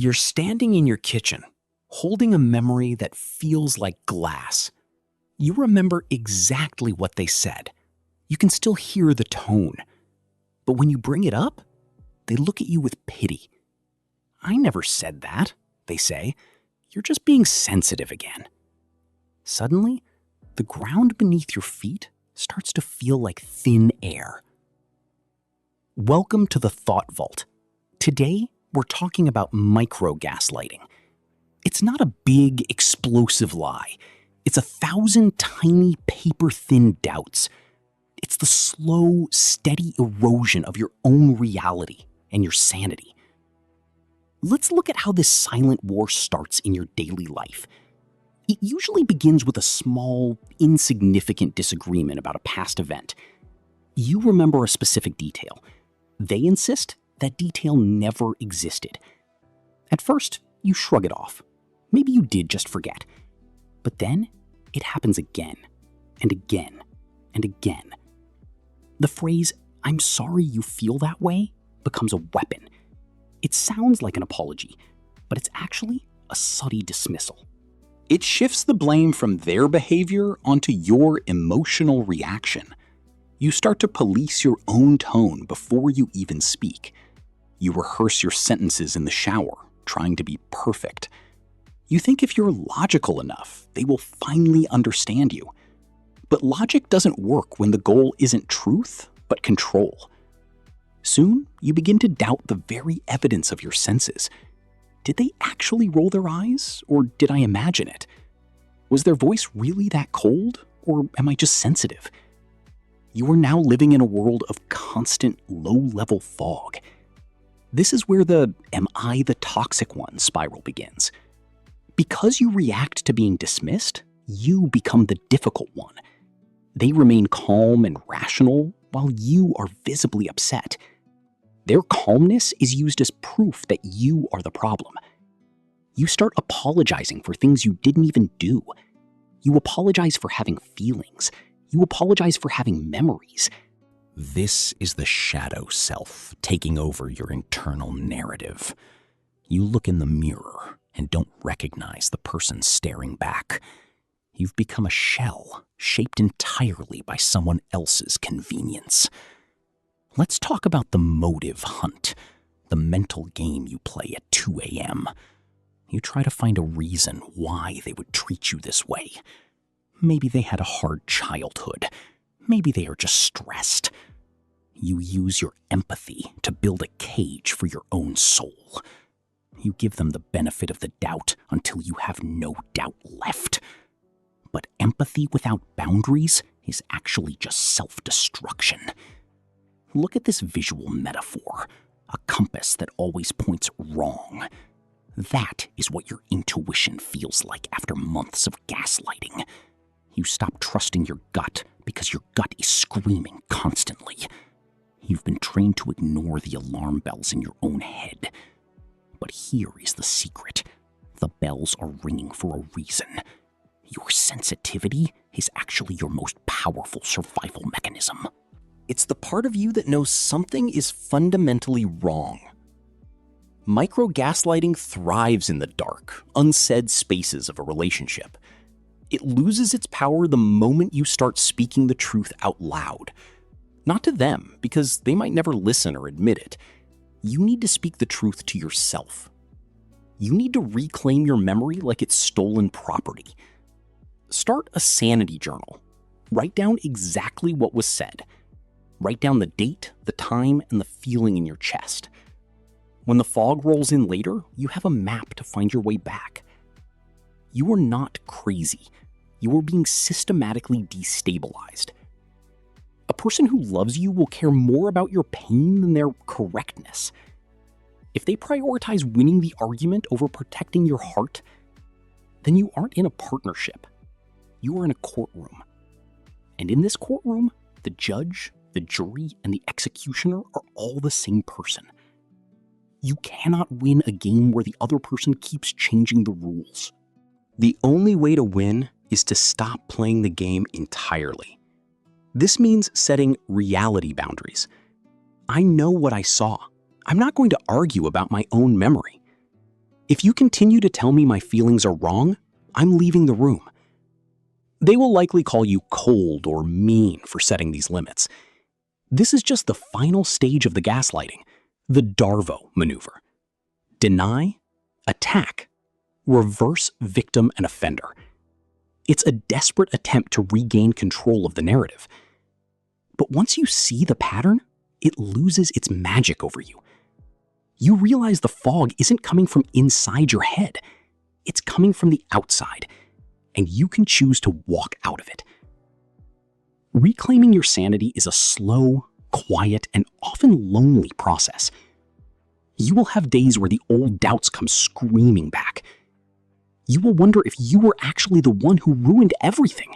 You're standing in your kitchen, holding a memory that feels like glass. You remember exactly what they said. You can still hear the tone. But when you bring it up, they look at you with pity. "I never said that," they say. "You're just being sensitive again." Suddenly, the ground beneath your feet starts to feel like thin air. Welcome to the Thought Vault. Today, we're talking about micro-gaslighting. It's not a big, explosive lie. It's 1,000 tiny, paper-thin doubts. It's the slow, steady erosion of your own reality and your sanity. Let's look at how this silent war starts in your daily life. It usually begins with a small, insignificant disagreement about a past event. You remember a specific detail. They insist that detail never existed. At first, you shrug it off. Maybe you did just forget. But then, it happens again, and again, and again. The phrase, "I'm sorry you feel that way," becomes a weapon. It sounds like an apology, but it's actually a subtle dismissal. It shifts the blame from their behavior onto your emotional reaction. You start to police your own tone before you even speak. You rehearse your sentences in the shower, trying to be perfect. You think if you're logical enough, they will finally understand you. But logic doesn't work when the goal isn't truth, but control. Soon, you begin to doubt the very evidence of your senses. Did they actually roll their eyes, or did I imagine it? Was their voice really that cold, or am I just sensitive? You are now living in a world of constant, low-level fog. This is where the "am I the toxic one" spiral begins. Because you react to being dismissed, you become the difficult one. They remain calm and rational while you are visibly upset. Their calmness is used as proof that you are the problem. You start apologizing for things you didn't even do. You apologize for having feelings. You apologize for having memories. This is the shadow self taking over your internal narrative. You look in the mirror and don't recognize the person staring back. You've become a shell shaped entirely by someone else's convenience. Let's talk about the motive hunt, the mental game you play at 2 a.m. You try to find a reason why they would treat you this way. Maybe they had a hard childhood. Maybe they are just stressed. You use your empathy to build a cage for your own soul. You give them the benefit of the doubt until you have no doubt left. But empathy without boundaries is actually just self-destruction. Look at this visual metaphor, a compass that always points wrong. That is what your intuition feels like after months of gaslighting. You stop trusting your gut because your gut is screaming constantly. You've been trained to ignore the alarm bells in your own head. But here is the secret. The bells are ringing for a reason. Your sensitivity is actually your most powerful survival mechanism. It's the part of you that knows something is fundamentally wrong. Micro-gaslighting thrives in the dark, unsaid spaces of a relationship. It loses its power the moment you start speaking the truth out loud. Not to them, because they might never listen or admit it. You need to speak the truth to yourself. You need to reclaim your memory like it's stolen property. Start a sanity journal. Write down exactly what was said. Write down the date, the time, and the feeling in your chest. When the fog rolls in later, you have a map to find your way back. You are not crazy. You are being systematically destabilized. A person who loves you will care more about your pain than their correctness. If they prioritize winning the argument over protecting your heart, then you aren't in a partnership. You are in a courtroom. And in this courtroom, the judge, the jury, and the executioner are all the same person. You cannot win a game where the other person keeps changing the rules. The only way to win is to stop playing the game entirely. This means setting reality boundaries. I know what I saw. I'm not going to argue about my own memory. If you continue to tell me my feelings are wrong, I'm leaving the room. They will likely call you cold or mean for setting these limits. This is just the final stage of the gaslighting, the Darvo maneuver. Deny, attack, reverse victim and offender. It's a desperate attempt to regain control of the narrative. But once you see the pattern, it loses its magic over you. You realize the fog isn't coming from inside your head. It's coming from the outside, and you can choose to walk out of it. Reclaiming your sanity is a slow, quiet, and often lonely process. You will have days where the old doubts come screaming back. You will wonder if you were actually the one who ruined everything.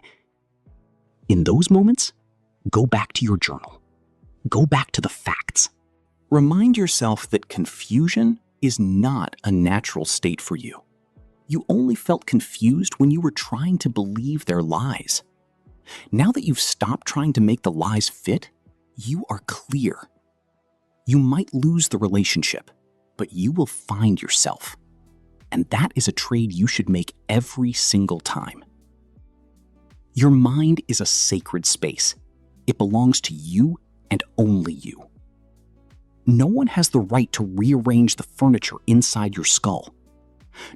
In those moments, go back to your journal. Go back to the facts. Remind yourself that confusion is not a natural state for you. You only felt confused when you were trying to believe their lies. Now that you've stopped trying to make the lies fit, you are clear. You might lose the relationship, but you will find yourself. And that is a trade you should make every single time. Your mind is a sacred space. It belongs to you and only you. No one has the right to rearrange the furniture inside your skull.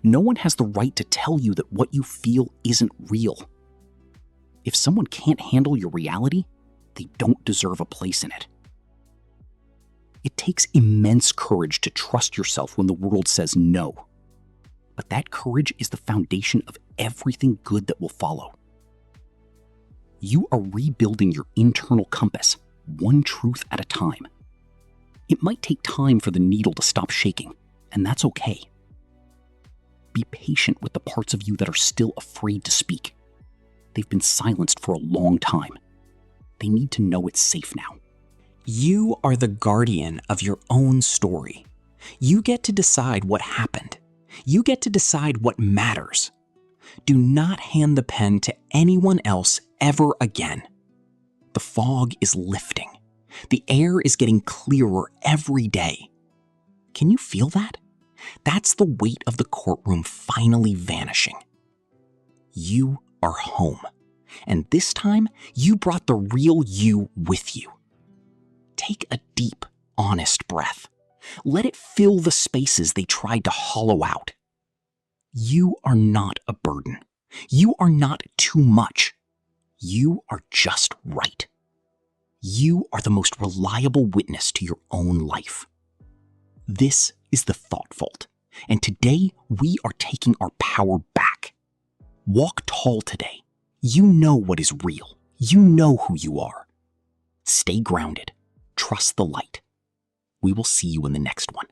No one has the right to tell you that what you feel isn't real. If someone can't handle your reality, they don't deserve a place in it. It takes immense courage to trust yourself when the world says no. But that courage is the foundation of everything good that will follow. You are rebuilding your internal compass, one truth at a time. It might take time for the needle to stop shaking, and that's okay. Be patient with the parts of you that are still afraid to speak. They've been silenced for a long time. They need to know it's safe now. You are the guardian of your own story. You get to decide what happened. You get to decide what matters. Do not hand the pen to anyone else ever again. The fog is lifting. The air is getting clearer every day. Can you feel that? That's the weight of the courtroom finally vanishing. You are home. And this time, you brought the real you with you. Take a deep, honest breath. Let it fill the spaces they tried to hollow out. You are not a burden. You are not too much. You are just right. You are the most reliable witness to your own life. This is the Thought Vault, and today we are taking our power back. Walk tall today. You know what is real. You know who you are. Stay grounded. Trust the light. We will see you in the next one.